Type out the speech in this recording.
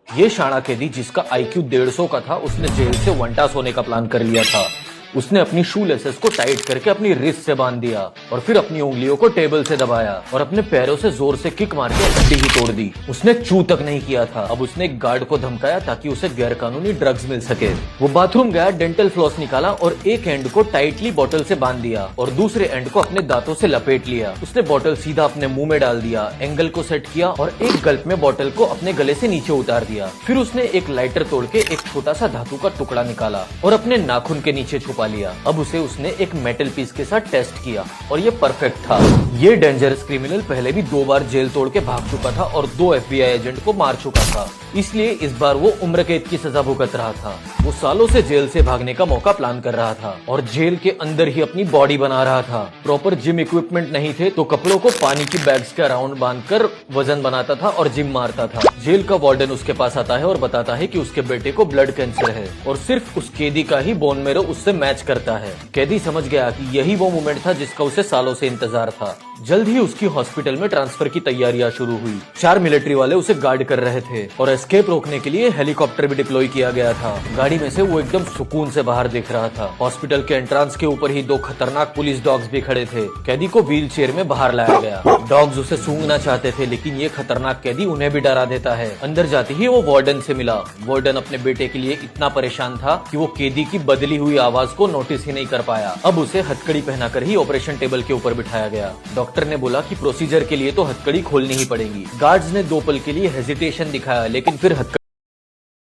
ये शाणा कैदी जिसका आईक्यू 150 का था, उसने जेल से वंटास होने का प्लान कर लिया था। उसने अपनी शू लेसेस को टाइट करके अपनी रिस्ट से बांध दिया और फिर अपनी उंगलियों को टेबल से दबाया और अपने पैरों से जोर से किक मार के हड्डी ही तोड़ दी। उसने चू तक नहीं किया था। अब उसने एक गार्ड को धमकाया ताकि उसे गैरकानूनी ड्रग्स मिल सके। वो बाथरूम गया, डेंटल फ्लॉस निकाला और एक एंड को टाइटली बोतल से बांध दिया और दूसरे एंड को अपने दांतों से लपेट लिया। उसने बोतल सीधा अपने मुंह में डाल दिया, एंगल को सेट किया और एक गल्प में बोतल को अपने गले से नीचे उतार दिया। फिर उसने एक लाइटर तोड़ के एक छोटा सा धातु का टुकड़ा निकाला और अपने नाखून के नीचे छुपा लिया। अब उसने एक मेटल पीस के साथ टेस्ट किया और ये परफेक्ट था। ये डेंजरस क्रिमिनल पहले भी 2 बार जेल तोड़ के भाग चुका था और 2 FBI एजेंट को मार चुका था, इसलिए इस बार वो उम्र कैद की सजा भुगत रहा था। वो सालों से जेल से भागने का मौका प्लान कर रहा था और जेल के अंदर ही अपनी बॉडी बना रहा था। प्रॉपर जिम इक्विपमेंट नहीं थे तो कपड़ों को पानी की बैग्स के अराउंड बांधकर वजन बनाता था और जिम मारता था। जेल का वार्डन उसके पास आता है और बताता है कि उसके बेटे को ब्लड कैंसर है और सिर्फ उस कैदी का ही बोन मैरो उससे मैच करता है। कैदी समझ गया कि यही वो मोमेंट था जिसका उसे सालों से इंतजार था। जल्द ही उसकी हॉस्पिटल में ट्रांसफर की तैयारियां शुरू हुई। 4 मिलिट्री वाले उसे गार्ड कर रहे थे और एस्केप रोकने के लिए हेलीकॉप्टर भी डिप्लॉय किया गया था। गाड़ी में से वो एकदम सुकून से बाहर देख रहा था। हॉस्पिटल के एंट्रेंस के ऊपर ही 2 खतरनाक पुलिस डॉग्स भी खड़े थे। कैदी को व्हील चेयर में बाहर लाया गया। डॉग्स उसे सूंघना चाहते थे लेकिन ये खतरनाक कैदी उन्हें भी डरा देता है। अंदर जाते ही वो वार्डन से मिला। वार्डन अपने बेटे के लिए इतना परेशान था कि वो कैदी की बदली हुई आवाज को नोटिस ही नहीं कर पाया। अब उसे हथकड़ी पहनाकर ही ऑपरेशन टेबल के ऊपर बिठाया गया। डॉक्टर ने बोला कि प्रोसीजर के लिए तो हथकड़ी खोलनी ही पड़ेगी। गार्ड्स ने 2 पल के लिए हेजिटेशन दिखाया लेकिन फिर हथकड़ी